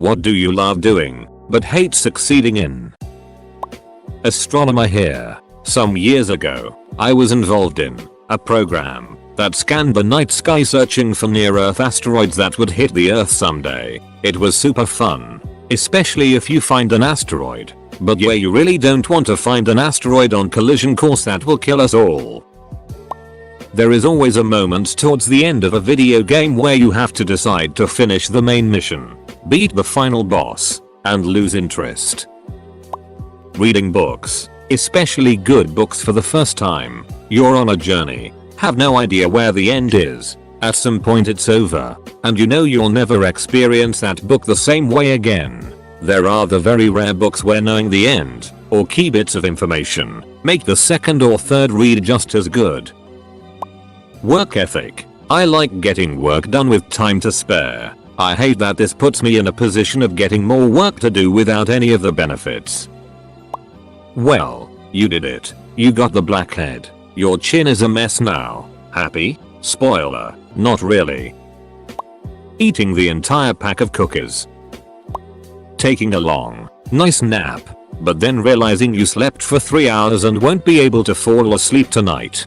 What do you love doing, but hate succeeding in? Astronomer here. Some years ago, I was involved in a program that scanned the night sky searching for near-Earth asteroids that would hit the Earth someday. It was super fun, especially if you find an asteroid. But yeah, you really don't want to find an asteroid on collision course that will kill us all. There is always a moment towards the end of a video game where you have to decide to finish the main mission, beat the final boss, and lose interest. Reading books, especially good books for the first time. You're on a journey, have no idea where the end is. At some point it's over, and you know you'll never experience that book the same way again. There are the very rare books where knowing the end, or key bits of information, make the second or third read just as good. Work ethic. I like getting work done with time to spare. I hate that this puts me in a position of getting more work to do without any of the benefits. Well, you did it. You got the blackhead. Your chin is a mess now. Happy? Spoiler, not really. Eating the entire pack of cookies. Taking a long, nice nap, but then realizing you slept for 3 hours and won't be able to fall asleep tonight.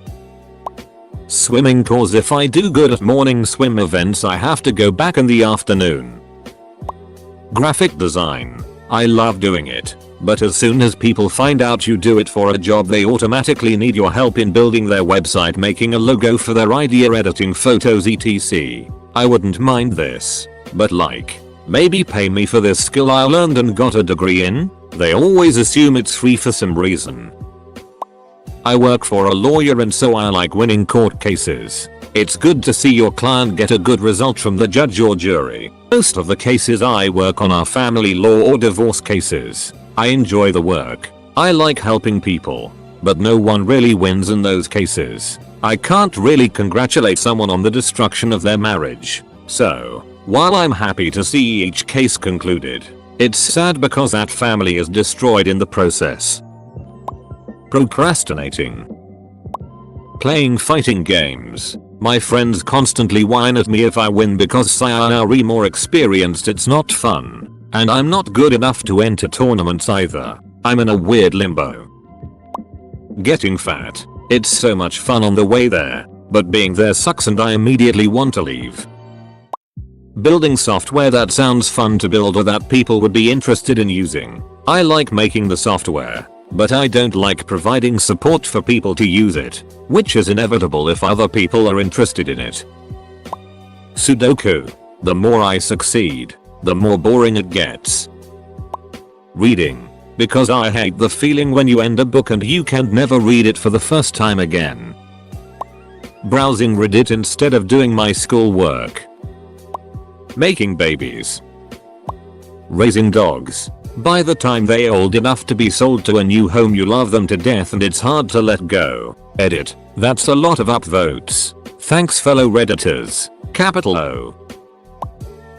Swimming, cause if I do good at morning swim events I have to go back in the afternoon. Graphic design. I love doing it, but as soon as people find out you do it for a job they automatically need your help in building their website, making a logo for their idea, editing photos, etc. I wouldn't mind this, but like, maybe pay me for this skill I learned and got a degree in? They always assume it's free for some reason. I work for a lawyer and so I like winning court cases. It's good to see your client get a good result from the judge or jury. Most of the cases I work on are family law or divorce cases. I enjoy the work. I like helping people. But no one really wins in those cases. I can't really congratulate someone on the destruction of their marriage. So, while I'm happy to see each case concluded, it's sad because that family is destroyed in the process. Procrastinating. Playing fighting games. My friends constantly whine at me if I win because I are more experienced. It's not fun. And I'm not good enough to enter tournaments either. I'm in a weird limbo. Getting fat. It's so much fun on the way there, but being there sucks and I immediately want to leave. Building software that sounds fun to build or that people would be interested in using. I like making the software, but I don't like providing support for people to use it, which is inevitable if other people are interested in it. Sudoku. The more I succeed, the more boring it gets. Reading. Because I hate the feeling when you end a book and you can never read it for the first time again. Browsing Reddit instead of doing my schoolwork. Making babies. Raising dogs. By the time they're old enough to be sold to a new home you love them to death and it's hard to let go. Edit. That's a lot of upvotes. Thanks fellow redditors. Capital O.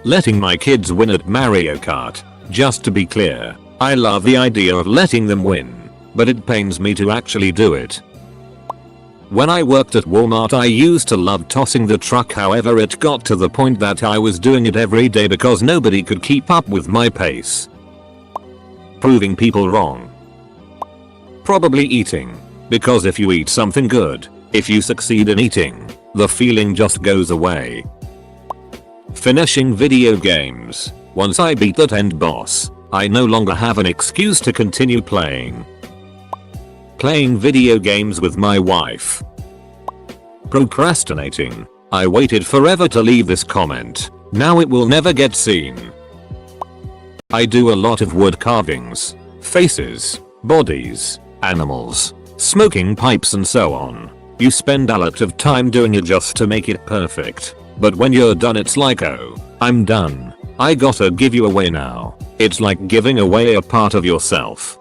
Letting my kids win at Mario Kart. Just to be clear, I love the idea of letting them win, but it pains me to actually do it. When I worked at Walmart I used to love tossing the truck, however it got to the point that I was doing it every day because nobody could keep up with my pace. Proving people wrong. Probably eating, because if you eat something good, if you succeed in eating, the feeling just goes away. Finishing video games. Once I beat that end boss, I no longer have an excuse to continue playing. Playing video games with my wife. Procrastinating. I waited forever to leave this comment. Now it will never get seen. I do a lot of wood carvings, faces, bodies, animals, smoking pipes and so on. You spend a lot of time doing it just to make it perfect. But when you're done it's like, oh, I'm done. I gotta give you away now. It's like giving away a part of yourself.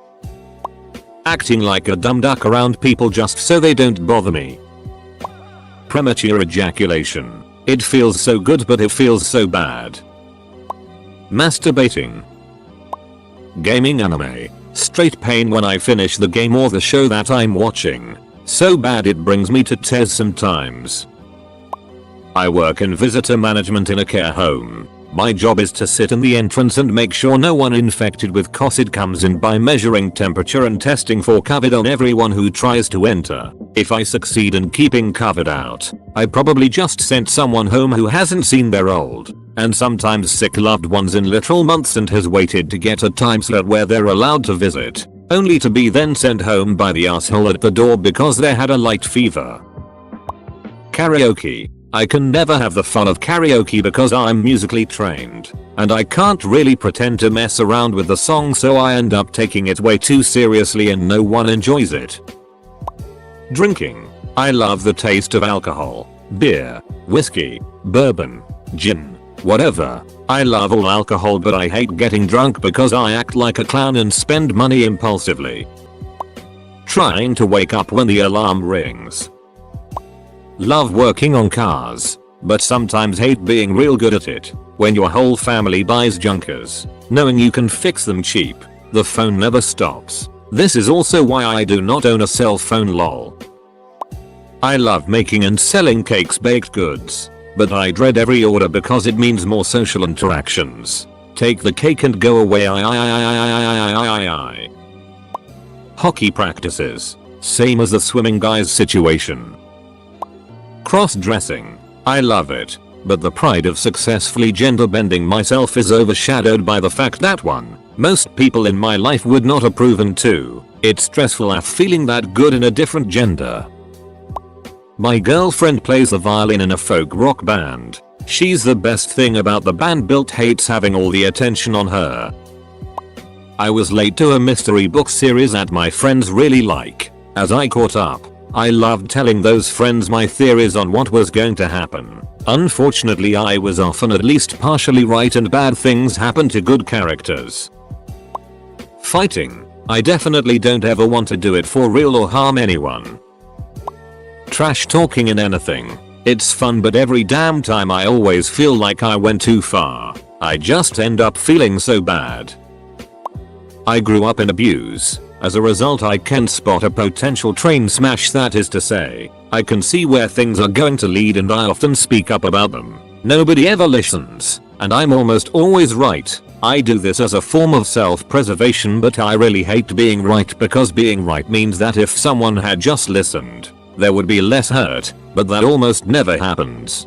Acting like a dumb duck around people just so they don't bother me. Premature ejaculation. It feels so good but it feels so bad. Masturbating. Gaming anime. Straight pain when I finish the game or the show that I'm watching. So bad it brings me to tears sometimes. I work in visitor management in a care home, My job is to sit in the entrance and make sure no one infected with COVID comes in by measuring temperature and testing for COVID on everyone who tries to enter. If I succeed in keeping COVID out, I probably just sent someone home who hasn't seen their old and sometimes sick loved ones in literal months and has waited to get a time slot where they're allowed to visit, only to be then sent home by the asshole at the door because they had a light fever. Karaoke. I can never have the fun of karaoke because I'm musically trained, and I can't really pretend to mess around with the song, so I end up taking it way too seriously and no one enjoys it. Drinking. I love the taste of alcohol, beer, whiskey, bourbon, gin, whatever. I love all alcohol, but I hate getting drunk because I act like a clown and spend money impulsively. Trying to wake up when the alarm rings. Love working on cars, but sometimes hate being real good at it. When your whole family buys junkers, knowing you can fix them cheap, the phone never stops. This is also why I do not own a cell phone, lol. I love making and selling cakes, baked goods, but I dread every order because it means more social interactions. Take the cake and go away. Hockey practices. Same as the swimming guys situation. Cross-dressing. I love it, but the pride of successfully gender bending myself is overshadowed by the fact that most people in my life would not approve, and 2, it's stressful feeling that good in a different gender. My girlfriend plays the violin in a folk rock band. She's the best thing about the band, built hates having all the attention on her. I was late to a mystery book series that my friends really like. As I caught up, I loved telling those friends my theories on what was going to happen. Unfortunately, I was often at least partially right and bad things happen to good characters. Fighting. I definitely don't ever want to do it for real or harm anyone. Trash talking in anything. It's fun, but every damn time I always feel like I went too far. I just end up feeling so bad. I grew up in abuse. As a result, I can spot a potential train smash, that is to say, I can see where things are going to lead, and I often speak up about them. Nobody ever listens, and I'm almost always right. I do this as a form of self-preservation, but I really hate being right because being right means that if someone had just listened, there would be less hurt, but that almost never happens.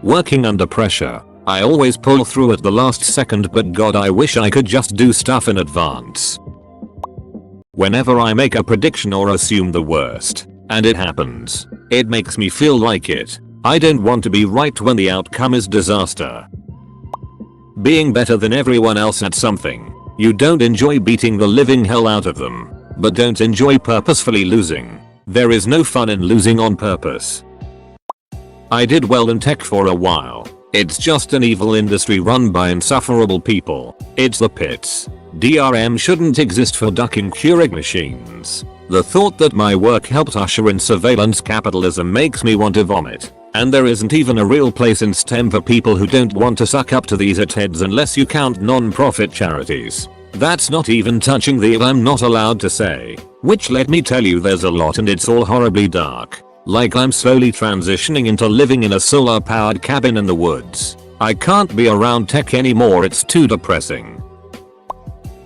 Working under pressure. I always pull through at the last second, but God, I wish I could just do stuff in advance. Whenever I make a prediction or assume the worst, and it happens, it makes me feel like it. I don't want to be right when the outcome is disaster. Being better than everyone else at something. You don't enjoy beating the living hell out of them, but don't enjoy purposefully losing. There is no fun in losing on purpose. I did well in tech for a while. It's just an evil industry run by insufferable people. It's the pits. DRM shouldn't exist for ducking Keurig machines. The thought that my work helped usher in surveillance capitalism makes me want to vomit. And there isn't even a real place in STEM for people who don't want to suck up to these heads unless you count non-profit charities. That's not even touching the I'm not allowed to say, which let me tell you there's a lot, and it's all horribly dark. Like I'm slowly transitioning into living in a solar powered cabin in the woods. I can't be around tech anymore, it's too depressing.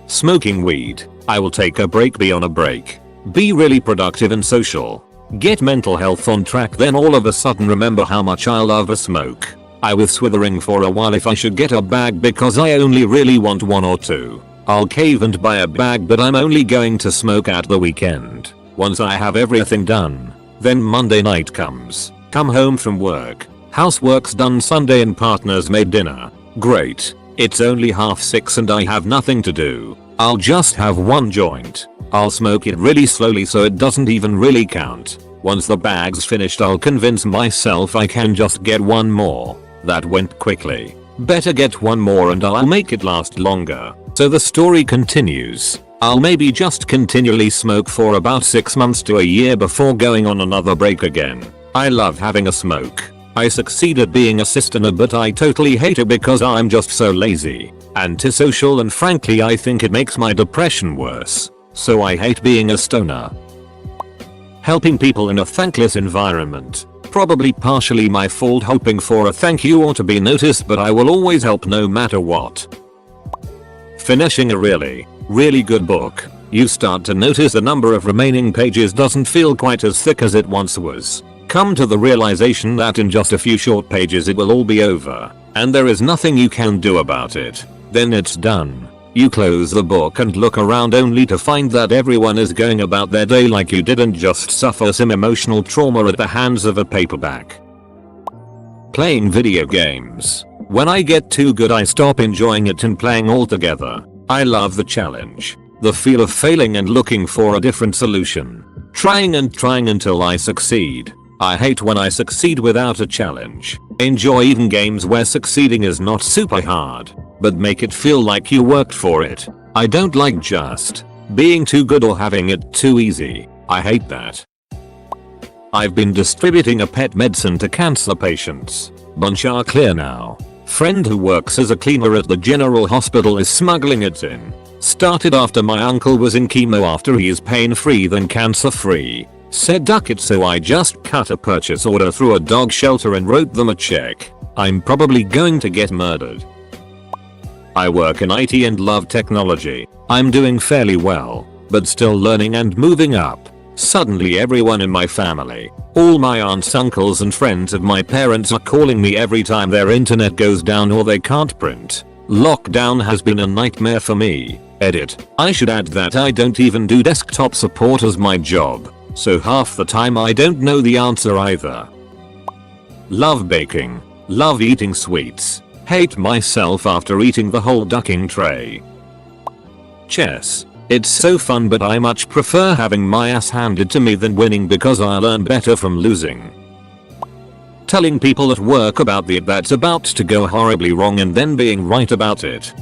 Smoking weed. I will take a break, be on a break. Be really productive and social. Get mental health on track, then all of a sudden remember how much I love a smoke. I was swithering for a while if I should get a bag because I only really want 1 or 2. I'll cave and buy a bag, but I'm only going to smoke at the weekend. Once I have everything done. Then Monday night comes. Come home from work. Housework's done Sunday and partner's made dinner. Great. It's only 6:30 and I have nothing to do. I'll just have 1 joint. I'll smoke it really slowly so it doesn't even really count. Once the bag's finished, I'll convince myself I can just get 1 more. That went quickly. Better get 1 more and I'll make it last longer. So the story continues. I'll maybe just continually smoke for about 6 months to a year before going on another break again. I love having a smoke. I succeed at being a sister, but I totally hate it because I'm just so lazy, antisocial, and frankly I think it makes my depression worse. So I hate being a stoner. Helping people in a thankless environment. probably partially my fault, hoping for a thank you or to be noticed, but I will always help no matter what. Finishing a really good book, you start to notice the number of remaining pages doesn't feel quite as thick as it once was. Come to the realization that in just a few short pages it will all be over, and there is nothing you can do about it. Then it's done. You close the book and look around only to find that everyone is going about their day like you didn't just suffer some emotional trauma at the hands of a paperback. Playing video games. When I get too good I stop enjoying it and playing altogether. I love the challenge. The feel of failing and looking for a different solution. Trying and trying until I succeed. I hate when I succeed without a challenge. Enjoy even games where succeeding is not super hard, but make it feel like you worked for it. I don't like just being too good or having it too easy. I hate that. I've been distributing a pet medicine to cancer patients. Bunch are clear now. Friend who works as a cleaner at the general hospital is smuggling it in. Started after my uncle was in chemo after he is pain free then cancer free. Said duck it, so I just cut a purchase order through a dog shelter and wrote them a check. I'm probably going to get murdered. I work in IT and love technology. I'm doing fairly well, but still learning and moving up. Suddenly everyone in my family, all my aunts, uncles and friends of my parents are calling me every time their internet goes down or they can't print. Lockdown has been a nightmare for me. Edit. I should add that I don't even do desktop support as my job, so half the time I don't know the answer either. Love baking. Love eating sweets. Hate myself after eating the whole ducking tray. Chess. It's so fun, but I much prefer having my ass handed to me than winning because I learn better from losing. Telling people at work about that's about to go horribly wrong and then being right about it.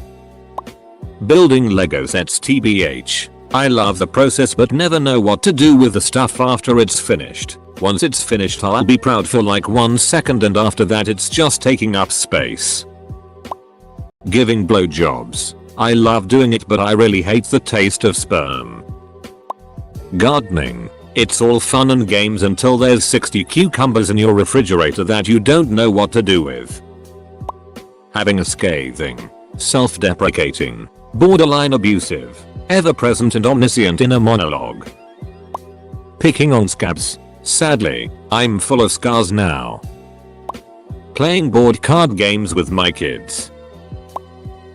Building Lego sets tbh. I love the process but never know what to do with the stuff after it's finished. Once it's finished I'll be proud for like 1 second and after that it's just taking up space. Giving blowjobs. I love doing it but I really hate the taste of sperm. Gardening. It's all fun and games until there's 60 cucumbers in your refrigerator that you don't know what to do with. Having a scathing, self-deprecating, borderline abusive, ever-present and omniscient inner monologue. Picking on scabs. Sadly, I'm full of scars now. Playing board card games with my kids.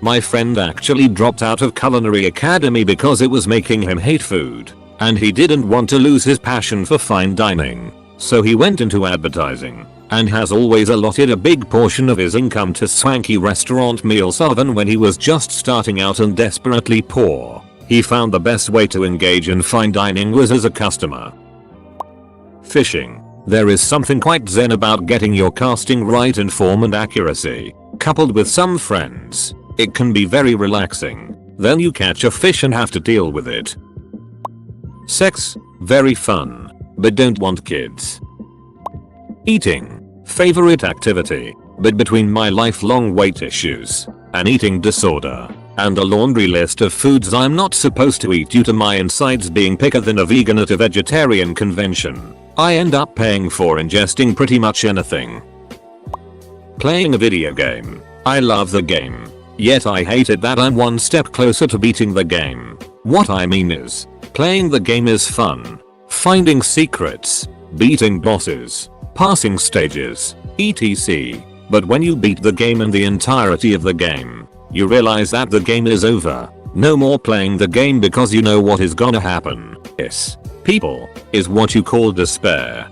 My friend actually dropped out of culinary academy because it was making him hate food, and he didn't want to lose his passion for fine dining. So he went into advertising, and has always allotted a big portion of his income to swanky restaurant meals even when he was just starting out and desperately poor. He found the best way to engage in fine dining was as a customer. Fishing. There is something quite zen about getting your casting right in form and accuracy. Coupled with some friends, it can be very relaxing. Then you catch a fish and have to deal with it. Sex. Very fun, but don't want kids. Eating. Favorite activity, but between my lifelong weight issues, an eating disorder, and a laundry list of foods I'm not supposed to eat due to my insides being thicker than a vegan at a vegetarian convention, I end up paying for ingesting pretty much anything. Playing a video game. I love the game, yet I hate it that I'm one step closer to beating the game. What I mean is, playing the game is fun. Finding secrets, beating bosses, passing stages, etc. But when you beat the game and the entirety of the game, you realize that the game is over. No more playing the game because you know what is gonna happen. Yes, people, is what you call despair.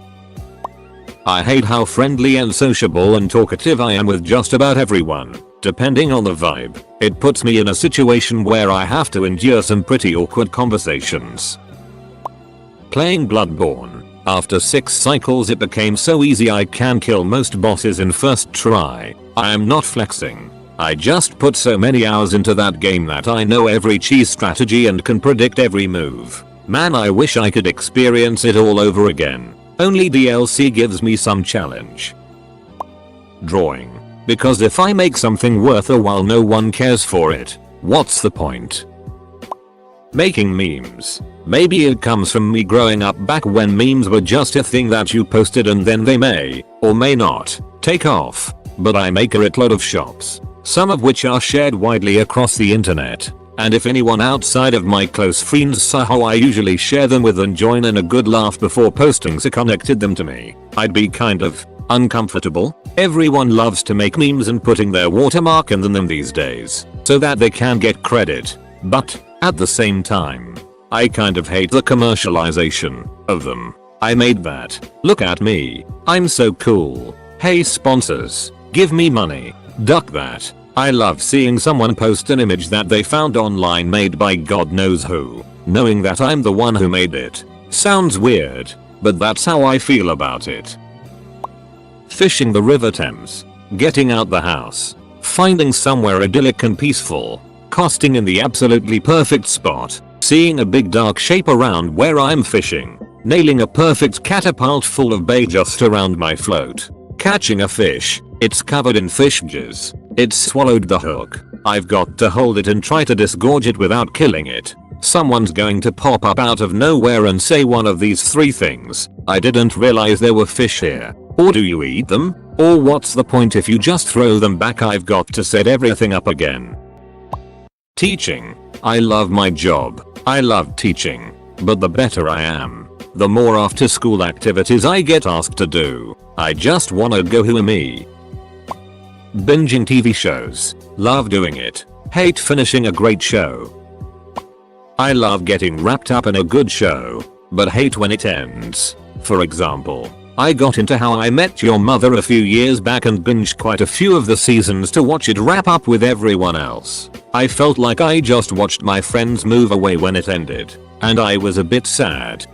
I hate how friendly and sociable and talkative I am with just about everyone. Depending on the vibe, it puts me in a situation where I have to endure some pretty awkward conversations. Playing Bloodborne. After 6 cycles it became so easy I can kill most bosses in first try. I am not flexing. I just put so many hours into that game that I know every cheese strategy and can predict every move. Man, I wish I could experience it all over again. Only DLC gives me some challenge. Drawing. Because if I make something worth a while no one cares for it, what's the point? Making memes. Maybe it comes from me growing up back when memes were just a thing that you posted and then they may, or may not, take off. But I make a shitload of shops, some of which are shared widely across the internet. And if anyone outside of my close friends saw how I usually share them with and join in a good laugh before posting so connected them to me, I'd be kind of uncomfortable. Everyone loves to make memes and putting their watermark in them these days, so that they can get credit. But, at the same time, I kind of hate the commercialization of them. I made that. Look at me. I'm so cool. Hey sponsors, give me money. Duck that. I love seeing someone post an image that they found online made by God knows who, knowing that I'm the one who made it. Sounds weird, but that's how I feel about it. Fishing the River Thames. Getting out the house. Finding somewhere idyllic and peaceful. Casting in the absolutely perfect spot. Seeing a big dark shape around where I'm fishing. Nailing a perfect catapult full of bait just around my float. Catching a fish. It's covered in fish jizz. It's swallowed the hook. I've got to hold it and try to disgorge it without killing it. Someone's going to pop up out of nowhere and say one of these 3 things. I didn't realize there were fish here. Or do you eat them? Or what's the point if you just throw them back? I've got to set everything up again. Teaching. I love my job. I love teaching. But the better I am, the more after school activities I get asked to do. I just wanna go who am me. Binging TV shows. Love doing it. Hate finishing a great show. I love getting wrapped up in a good show, but hate when it ends. For example, I got into How I Met Your Mother a few years back and binged quite a few of the seasons to watch it wrap up with everyone else. I felt like I just watched my friends move away when it ended, and I was a bit sad.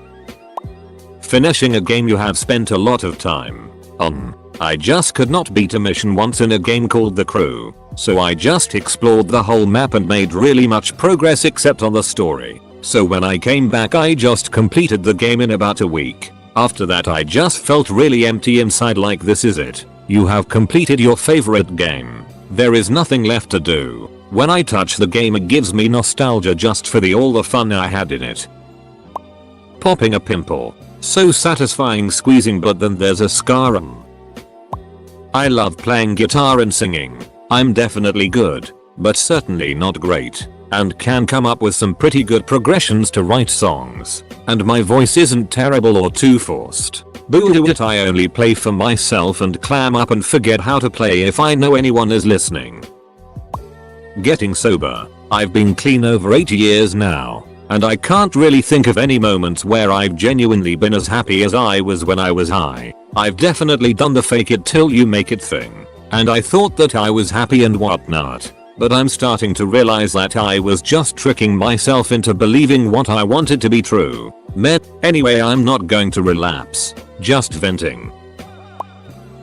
Finishing a game you have spent a lot of time on. I just could not beat a mission once in a game called The Crew, so I just explored the whole map and made really much progress except on the story. So when I came back I just completed the game in about a week. After that I just felt really empty inside, like this is it. You have completed your favorite game. There is nothing left to do. When I touch the game it gives me nostalgia just for all the fun I had in it. Popping a pimple. So satisfying squeezing, but then there's a scar. I love playing guitar and singing. I'm definitely good, but certainly not great, and can come up with some pretty good progressions to write songs, and my voice isn't terrible or too forced. Boo it, I only play for myself and clam up and forget how to play if I know anyone is listening. Getting sober. I've been clean over 8 years now, and I can't really think of any moments where I've genuinely been as happy as I was when I was high. I've definitely done the fake it till you make it thing, and I thought that I was happy and whatnot, but I'm starting to realize that I was just tricking myself into believing what I wanted to be true. Anyway, I'm not going to relapse, just venting.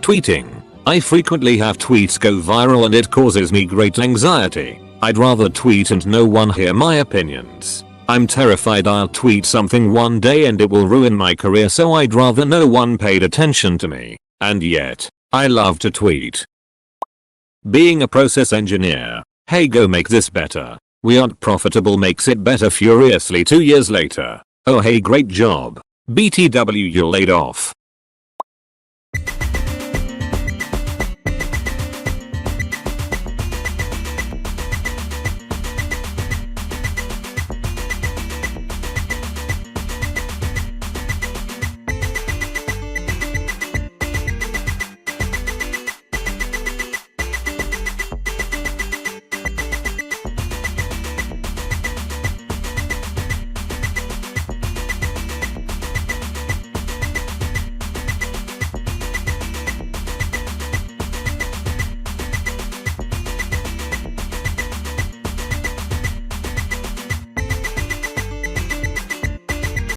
Tweeting. I frequently have tweets go viral and it causes me great anxiety. I'd rather tweet and no one hear my opinions. I'm terrified I'll tweet something one day and it will ruin my career, so I'd rather no one paid attention to me. And yet, I love to tweet. Being a process engineer. Hey, go make this better. We aren't profitable, makes it better furiously 2 years later. Oh hey, great job. BTW, you're laid off.